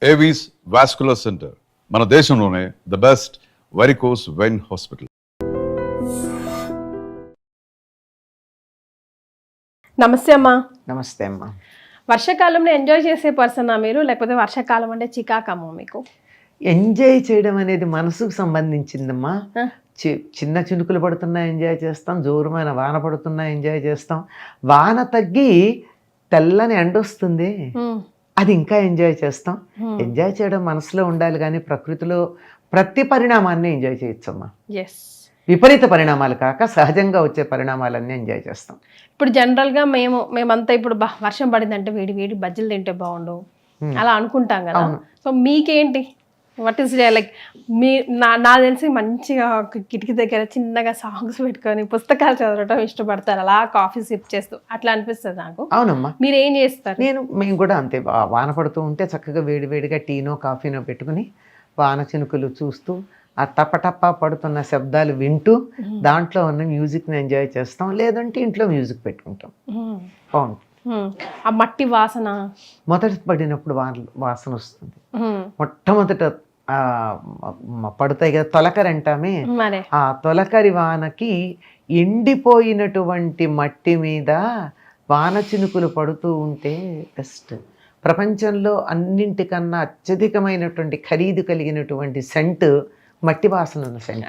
Avis vascular centre మన దేశంలోనే the best varicose vein hospital. నమస్తే అమ్మా. నమస్తే అమ్మా. వర్షాకాలంలో ఎంజాయ్ చేసే పర్సనా మీరు, లేకపోతే వర్షాకాలం అంటే చికాకమ్మా మీకు? ఎంజాయ్ చేయడం అనేది మనసుకు సంబంధించిందమ్మా. చిన్న చినుకులు పడుతున్నా ఎంజాయ్ చేస్తాం, జోరుమైన వాన పడుతున్నా ఎంజాయ్ చేస్తాం. వాన తగ్గి తెల్లని ఎండ వస్తుంది, అది ఇంకా ఎంజాయ్ చేస్తాం. ఎంజాయ్ చేయడం మనసులో ఉండాలి, కానీ ప్రకృతిలో ప్రతి పరిణామాన్ని ఎంజాయ్ చేయొచ్చమ్మా. విపరీత పరిణామాలు కాక సహజంగా వచ్చే పరిణామాలన్నీ ఎంజాయ్ చేస్తాం. ఇప్పుడు జనరల్గా మేమంతా ఇప్పుడు వర్షం పడిందంటే వేడి వేడి బజ్జీలు తింటే బాగుండు అలా అనుకుంటాం కదా. సో మీకేంటి, వాట్ ఈస్ లైక్ మీ నా తెలిసి మంచిగా కిటికీ దగ్గర చిన్నగా సాంగ్స్ పెట్టుకొని పుస్తకాలు చదవటం ఇష్టపడతారు, అలా కాఫీ సిప్ చేస్తూ అట్లా అనిపిస్తుంది నాకు. అవునమ్మా. మీరు ఏం చేస్తారు? మేము కూడా అంతే. వాన పడుతూ ఉంటే చక్కగా వేడివేడిగా టీనో కాఫీనో పెట్టుకుని వాన చినుకులు చూస్తూ ఆ టపటప్ప పడుతున్న శబ్దాలు వింటూ దాంట్లో ఉన్న మ్యూజిక్ని ఎంజాయ్ చేస్తాం. లేదంటే ఇంట్లో మ్యూజిక్ పెట్టుకుంటాం. బాగుంటుంది. ఆ మట్టి వాసన మొదట పడినప్పుడు వాసన వస్తుంది. మొట్టమొదట పడతాయి కదా తొలకరి అంటామే, ఆ తొలకరి వానకి ఎండిపోయినటువంటి మట్టి మీద వాన చినుకులు పడుతూ ఉంటే బెస్ట్. ప్రపంచంలో అన్నింటికన్నా అత్యధికమైనటువంటి ఖరీదు కలిగినటువంటి సెంట్ మట్టి వాసన ఉన్న సెంట్.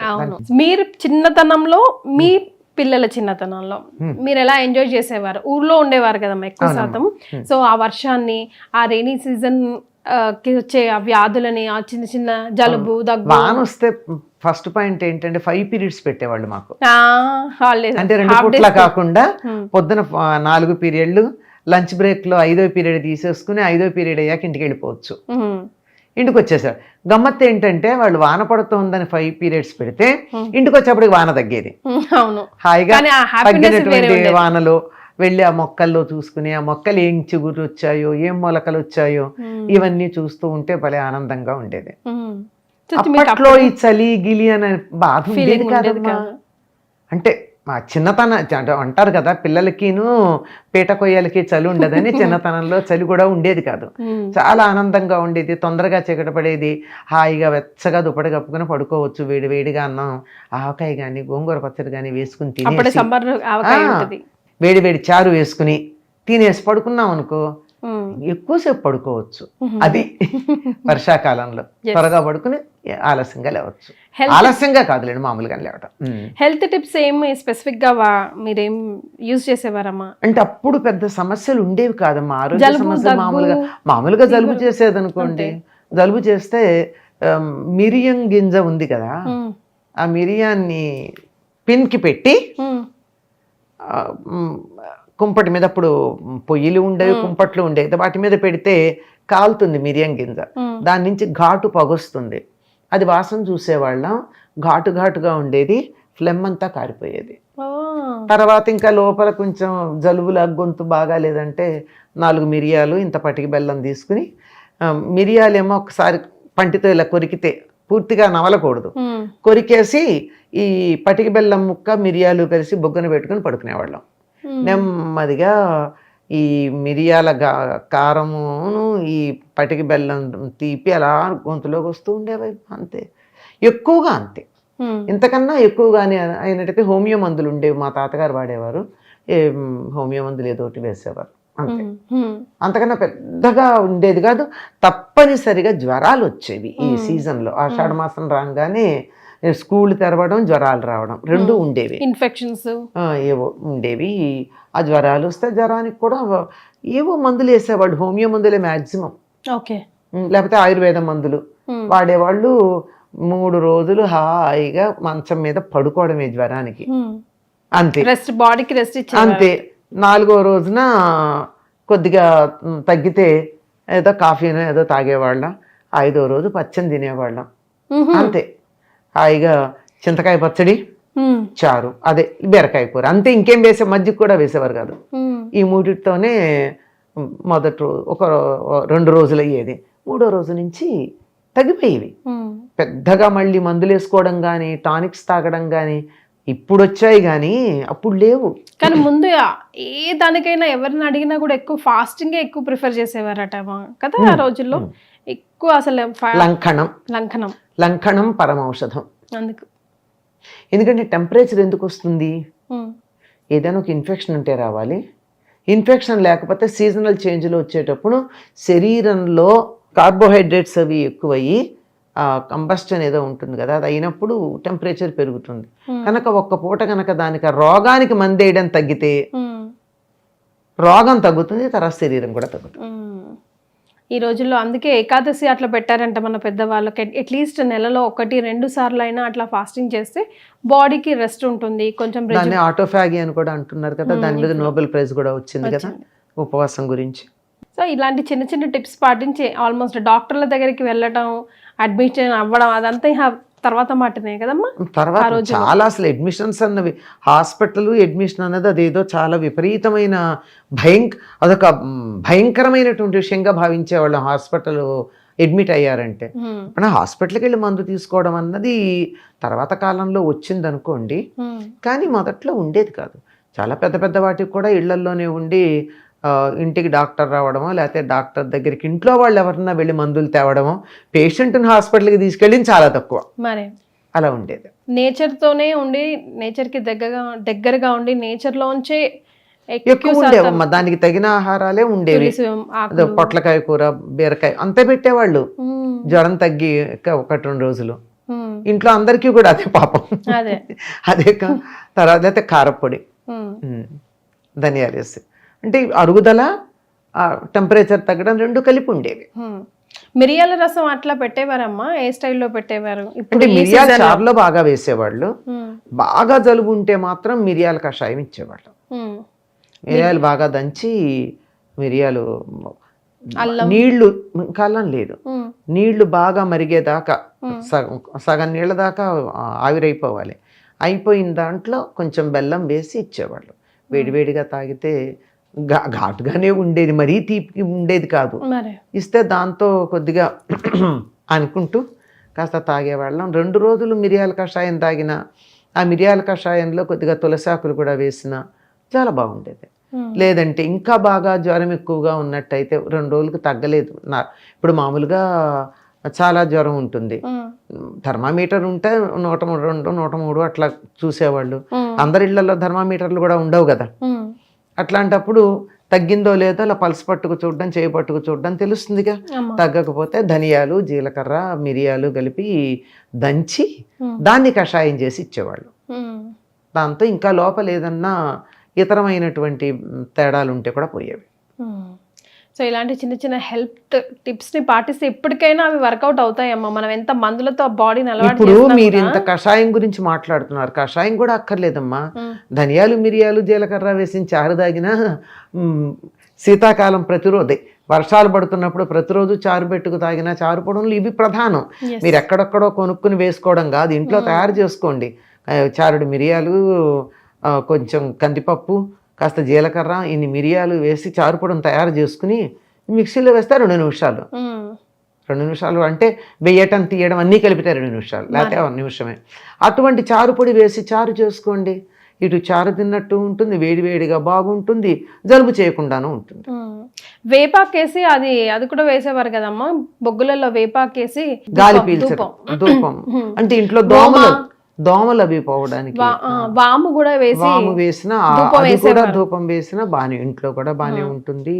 మీరు చిన్నతనంలో, మీ పిల్లల చిన్నతనంలో మీరు ఎలా ఎంజాయ్ చేసేవారు? ఊర్లో ఉండేవారు కదమ్మా ఎక్కువ శాతం. సో ఆ వర్షాన్ని, ఆ రెయినీ సీజన్ కి వచ్చే ఆ వ్యాధులని, ఆ చిన్న చిన్న జలుబు దగ్గు. వాన వస్తే ఫస్ట్ పాయింట్ ఏంటంటే 5 periods పెట్టేవాళ్ళు మాకు. అంటే 2 పూట్ల కాకుండా పొద్దున 4 పీరియడ్లు, లంచ్ బ్రేక్ లో 5వ పీరియడ్ తీసేసుకుని 5వ పీరియడ్ అయ్యాక ఇంటికి వెళ్ళిపోవచ్చు. ఇంటికి వచ్చేసారు. గమ్మత్తు ఏంటంటే వాళ్ళు వాన పడుతుందని 5 periods పెడితే ఇంటికి వచ్చేప్పటికి వాన తగ్గేది. హాయిగా తగ్గినటువంటి వానలో వెళ్ళి ఆ మొక్కల్లో చూసుకుని ఆ మొక్కలు ఏం చిగురు వచ్చాయో, ఏం మొలకలు వచ్చాయో ఇవన్నీ చూస్తూ ఉంటే భలే ఆనందంగా ఉండేది. అప్పట్లో ఈ చలి గిలి అనే బాధ ఉండేది కాదమ్మా. అంటే మా అంటారు కదా, పిల్లలకిను పీట కొయ్యలకి చలి ఉండదని. చిన్నతనంలో చలి కూడా ఉండేది కాదు, చాలా ఆనందంగా ఉండేది. తొందరగా చీకటి పడేది, హాయిగా వెచ్చగా దుప్పటి కప్పుకొని పడుకోవచ్చు. వేడి వేడిగా అన్నం, ఆవకాయ కానీ గోంగూర పచ్చడి కానీ వేసుకుని తినేసి, వేడి వేడి చారు వేసుకుని తినేసి పడుకున్నాం అనుకో, ఎక్కువసేపు పడుకోవచ్చు. అది వర్షాకాలంలో త్వరగా పడుకుని ఆలస్యంగా లేవచ్చు. ఆలస్యంగా కాదులేండి, మామూలుగా లేవటం. హెల్త్ టిప్స్ ఏం స్పెసిఫిక్ గా మీరేం యూజ్ చేసేవారమ్మా? అంటే అప్పుడు పెద్ద సమస్యలు ఉండేవి కాదమ్మా. ఆరోగ్య సమస్యలు మామూలుగా జలుబు చేసేది అనుకోండి. జలుబు చేస్తే మిరియం గింజ ఉంది కదా, ఆ మిరియాన్ని పిన్కి పెట్టి కుంపటి మీద, అప్పుడు పొయ్యిలు ఉండేవి, కుంపట్లు ఉండేవి, వాటి మీద పెడితే కాలుతుంది మిరియం గింజ. దాని నుంచి ఘాటు పొగొస్తుంది. అది వాసన చూసేవాళ్ళం. ఘాటుగా ఉండేది, ఫ్లెమ్ అంతా కారిపోయేది. తర్వాత ఇంకా లోపల కొంచెం జలుబులా గొంతు బాగా లేదంటే 4 మిరియాలు, ఇంత పటికి బెల్లం తీసుకుని, మిరియాలేమో ఒకసారి పంటితో ఇలా కొరికితే పూర్తిగా నవలకూడదు, కొరికేసి ఈ పటికి బెల్లం ముక్క మిరియాలు కలిసి బొగ్గన పెట్టుకుని పడుకునేవాళ్ళం. నెమ్మదిగా ఈ మిరియాల కారమును ఈ పటికి బెల్లం తీపి అలా గొంతులోకి వస్తూ ఉండేవి. అంతే, ఎక్కువగా అంతే. ఇంతకన్నా ఎక్కువగానే అయినట్టయితే హోమియో మందులు ఉండేవి, మా తాతగారు వాడేవారు. హోమియో మందులు ఏదో ఒకటి వేసేవారు, అంతే. అంతకన్నా పెద్దగా ఉండేది కాదు. తప్పనిసరిగా జ్వరాలు వచ్చేవి ఈ సీజన్లో. ఆషాఢ మాసం రాగానే స్కూల్ తెరవడం, జ్వరాలు రావడం 2 ఉండేవి. ఇన్ఫెక్షన్స్ ఏవో ఉండేవి. ఆ జ్వరాలు వస్తే జ్వరానికి కూడా ఏవో మందులు వేసేవాళ్ళు, హోమియో మందులే మ్యాక్సిమం. లేకపోతే ఆయుర్వేద మందులు వాడేవాళ్ళు. 3 రోజులు హాయిగా మంచం మీద పడుకోవడమే జ్వరానికి, అంతే. బాడీకి రెస్ట్ అంతే. 4వ రోజున కొద్దిగా తగ్గితే ఏదో కాఫీనో ఏదో తాగేవాళ్ళం. 5వ రోజు పచ్చని తినేవాళ్ళం, అంతే. హాయిగా చింతకాయ పచ్చడి, చారు, అదే బీరకాయ కూర, అంతే. ఇంకేం వేసే, మజ్జిగ కూడా వేసేవారు కాదు. ఈ 3తోనే మొదటి ఒక 2 రోజులు అయ్యేది. 3వ రోజు నుంచి తగ్గిపోయేవి. పెద్దగా మళ్ళీ మందులు వేసుకోవడం కానీ, టానిక్స్ తాగడం కానీ ఇప్పుడు వచ్చాయి కానీ అప్పుడు లేవు. కానీ ముందు ఏ దానికైనా ఎవరిని అడిగినా కూడా ఎక్కువ ఫాస్టింగ్ ఎక్కువ ప్రిఫర్ చేసేవారట కదా ఆ రోజుల్లో. ఎక్కువ అసలు లంకణం పరమౌషధం. అందుకు ఎందుకంటే టెంపరేచర్ ఎందుకు వస్తుంది? ఉమ్, ఏదైనా ఒక ఇన్ఫెక్షన్ ఉంటే రావాలి. ఇన్ఫెక్షన్ లేకపోతే సీజనల్ చేంజ్లు వచ్చేటప్పుడు శరీరంలో కార్బోహైడ్రేట్స్ అవి ఎక్కువయ్యి కంబస్టన్ ఏదో ఉంటుంది కదా, అది అయినప్పుడు టెంపరేచర్ పెరుగుతుంది. కనుక ఒక్క పూట కనుక దానికి రోగానికి మందేయడం తగ్గితే రోగం తగ్గుతుంది, తర్వాత శరీరం కూడా తగ్గుతుంది. ఈ రోజుల్లో అందుకే ఏకాదశి అట్లా పెట్టారంట మన పెద్దవాళ్ళకి. అట్లీస్ట్ నెలలో 1-2 సార్లు అయినా అట్లా ఫాస్టింగ్ చేస్తే బాడీకి రెస్ట్ ఉంటుంది కొంచెం. దాన్ని ఆటోఫాగి అని కూడా అంటున్నారు కదా, దాని మీద నోబెల్ ప్రైజ్ కూడా వచ్చింది కదా ఉపవాసం గురించి. సో ఇలాంటి చిన్న చిన్న టిప్స్ పాటించి ఆల్మోస్ట్ డాక్టర్ల దగ్గరికి వెళ్ళటం, అడ్మిషన్ అవ్వడం అదంతా తర్వాత మాటనే కదమ్మా. తర్వాత చాలా అసలు అడ్మిషన్స్ అన్నవి, హాస్పిటల్ అడ్మిషన్ అన్నది అదేదో చాలా విపరీతమైన అదొక భయంకరమైనటువంటి విషయంగా భావించేవాళ్ళం. హాస్పిటల్ అడ్మిట్ అయ్యారంటే మన హాస్పిటల్కి వెళ్ళి మందు తీసుకోవడం అన్నది తర్వాత కాలంలో వచ్చింది అనుకోండి, కానీ మొదట్లో ఉండేది కాదు. చాలా పెద్ద పెద్ద వాటికి కూడా ఇళ్లల్లోనే ఉండి ఇంటికి డాక్టర్ రావడమో, లేకపోతే డాక్టర్ దగ్గరికి ఇంట్లో వాళ్ళు ఎవరన్నా వెళ్ళి మందులు తేవడమో, పేషెంట్ని హాస్పిటల్కి తీసుకెళ్ళి చాలా తక్కువ. మరి అలా ఉండేది. నేచర్తోనే ఉండి, నేచర్కి దగ్గరగా ఉండి నేచర్లోంచే ఎక్కువ ఉండేవమ్మా. దానికి తగిన ఆహారాలే ఉండేవి. పొట్లకాయ కూర, బీరకాయ అంతే పెట్టేవాళ్ళు. జ్వరం తగ్గి 1-2 రోజులు ఇంట్లో అందరికీ కూడా అదే పాపం. అదే తర్వాత అయితే కారపొడి, ధనియాలు వేసి, అంటే అరుగుదల, టెంపరేచర్ తగ్గడం 2 కలిపి ఉండేవి. మిరియాల రసం అట్లా పెట్టేవారమ్మా? ఏ స్టైల్లో పెట్టేవారు? అంటే మిరియాల చారులో బాగా వేసేవాళ్ళు. బాగా జలుబు ఉంటే మాత్రం మిరియాల కషాయం ఇచ్చేవాళ్ళు. మిరియాలు బాగా దంచి, మిరియాలు నీళ్లు, కాలం లేదు, నీళ్లు బాగా మరిగేదాకా సగం నీళ్ళ దాకా ఆవిరైపోవాలి. అయిపోయిన దాంట్లో కొంచెం బెల్లం వేసి ఇచ్చేవాళ్ళు. వేడివేడిగా తాగితే ఘాటుగానే ఉండేది, మరీ తీపికి ఉండేది కాదు. ఇస్తే దాంతో కొద్దిగా అనుకుంటూ కాస్త తాగేవాళ్ళం. 2 రోజులు మిరియాల కషాయం తాగిన, ఆ మిరియాల కషాయంలో కొద్దిగా తులసాకులు కూడా వేసిన చాలా బాగుండేది. లేదంటే ఇంకా బాగా జ్వరం ఎక్కువగా ఉన్నట్టయితే 2 రోజులకు తగ్గలేదు. ఇప్పుడు మామూలుగా చాలా జ్వరం ఉంటుంది, థర్మామీటర్ ఉంటే 102, 103 అట్లా చూసేవాళ్ళు. అందరి ఇళ్లలో థర్మామీటర్లు కూడా ఉండవు కదా. అట్లాంటప్పుడు తగ్గిందో లేదో అలా పల్స్ పట్టుకు చూడడం, చేయి పట్టుకు చూడడం తెలుస్తుందిగా. తగ్గకపోతే ధనియాలు, జీలకర్ర, మిరియాలు కలిపి దంచి దాన్ని కషాయం చేసి ఇచ్చేవాళ్ళు. దాంతో ఇంకా లోపల ఏదన్నా ఇతరమైనటువంటి తేడాలు ఉంటే కూడా పోయేవి. సో ఇలాంటి చిన్న చిన్న హెల్త్ టిప్స్ని పాటిస్తే ఇప్పటికైనా అవి వర్కౌట్ అవుతాయమ్మా. మనం ఎంత మందులతో బాడీని అలవాటు. ఇప్పుడు మీరు ఇంత కషాయం గురించి మాట్లాడుతున్నారు, కషాయం కూడా అక్కర్లేదమ్మా. ధనియాలు, మిరియాలు, జీలకర్ర వేసిన చారు తాగినా శీతాకాలం ప్రతిరోజే, వర్షాలు పడుతున్నప్పుడు ప్రతిరోజు చారు పెట్టుకు తాగిన చారు పొడులు ఇవి ప్రధానం. మీరు ఎక్కడెక్కడో కొనుక్కుని వేసుకోవడం కాదు, ఇంట్లో తయారు చేసుకోండి. చారుడు మిరియాలు, కొంచెం కందిపప్పు, కాస్త జీలకర్ర, ఇన్ని మిరియాలు వేసి చారు పొడిని తయారు చేసుకుని మిక్సీలో వేస్తే 2 నిమిషాలు. 2 నిమిషాలు అంటే వేయటం తీయడం అన్నీ కలిపితే 2 నిమిషాలు, లేకపోతే 1 నిమిషమే. అటువంటి చారు పొడి వేసి చారు చేసుకోండి. ఇటు చారు తిన్నట్టు ఉంటుంది, వేడివేడిగా బాగుంటుంది, జలుబు చేయకుండాను ఉంటుంది. వేపాకేసి అది కూడా వేసేవారు కదమ్మా, బొగ్గులలో వేపాకేసి గాలి పీల్చడం, ధూపం. అంటే ఇంట్లో దోమలు అవి పోవడానికి వాము కూడా వేసిన, అది కూడా ధూపం వేసిన బానే, ఇంట్లో కూడా బానే ఉంటుంది.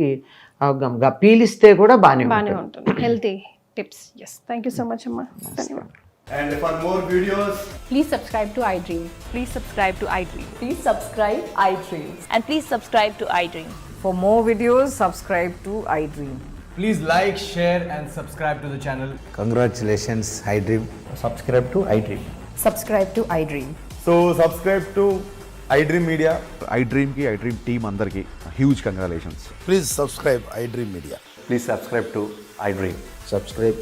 పీలిస్తే కూడా బానే ఉంటుంది. Healthy tips. yes, thank you so much అమ్మా. ధన్యవాదాలు. And for more videos, please subscribe to iDream. Please subscribe to iDream. Please subscribe iDream. And please subscribe to iDream. For more videos, subscribe to iDream. please like, share and subscribe to the channel. Congratulations, iDream. Subscribe to iDream. Subscribe to iDream. So subscribe to iDream Media. iDream ki, iDream team andarki huge congratulations. Please subscribe iDream Media. Please subscribe to iDream. Subscribe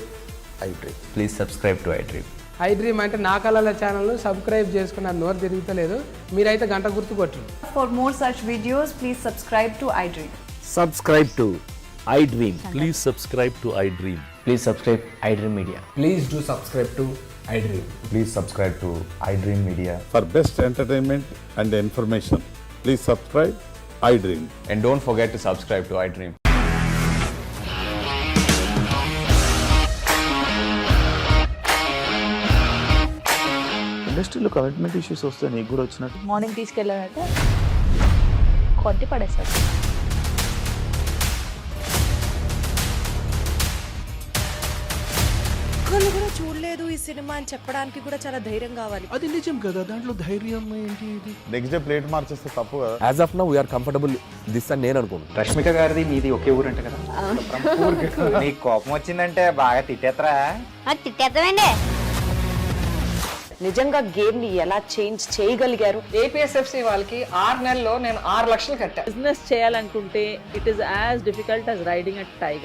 iDream. Please subscribe to iDream. iDream అంటే నా కళల channel subscribe చేసుకున్న నోరు తిరుగుతలేదు, మీరైతే గంట గుర్తు కొట్టండి. For more such videos, please subscribe to iDream. Subscribe to iDream. Please subscribe to iDream. Please subscribe iDream Media. Please do subscribe to iDream. Please subscribe to iDream Media. For best entertainment and information, please subscribe iDream. And don't forget to subscribe to iDream. ఇండస్ట్రీలో commitment issues వస్తే నీకు కూడా వచ్చినట్టు. Morning తీసుకెళ్ళాలంటే కొట్టి పడేస్తారు. ఒక్కళ్ళు కూడా చూడలేదు ఈ సినిమా అని చెప్పడానికి కూడా చాలా ధైర్యం కావాలి. అది నిజం కదా, దాంట్లో ధైర్యం ఏంటి? ఇది నెక్స్ట్ డే ప్లేట్ మార్చేస్తే తప్పు కదా. As of now we are comfortable this అని నేను అనుకుంటున్నాను. రష్మిక గారిది మీది ఒకే ఊరు అంట కదా. నీకు కోపం వచ్చిందంటే బాగా తిట్టేత్తరా? తిట్టేద్దామండి. నిజంగా గేమ్ ని ఎలా చేంజ్ చేయగలిగారు? ఏపీఎస్ఎఫ్సి వాళ్ళకి 6 నెలల్లో నేను 6 లక్షలు కట్టా. బిజినెస్ చేయాలనుకుంటే it is as difficult as riding a tiger.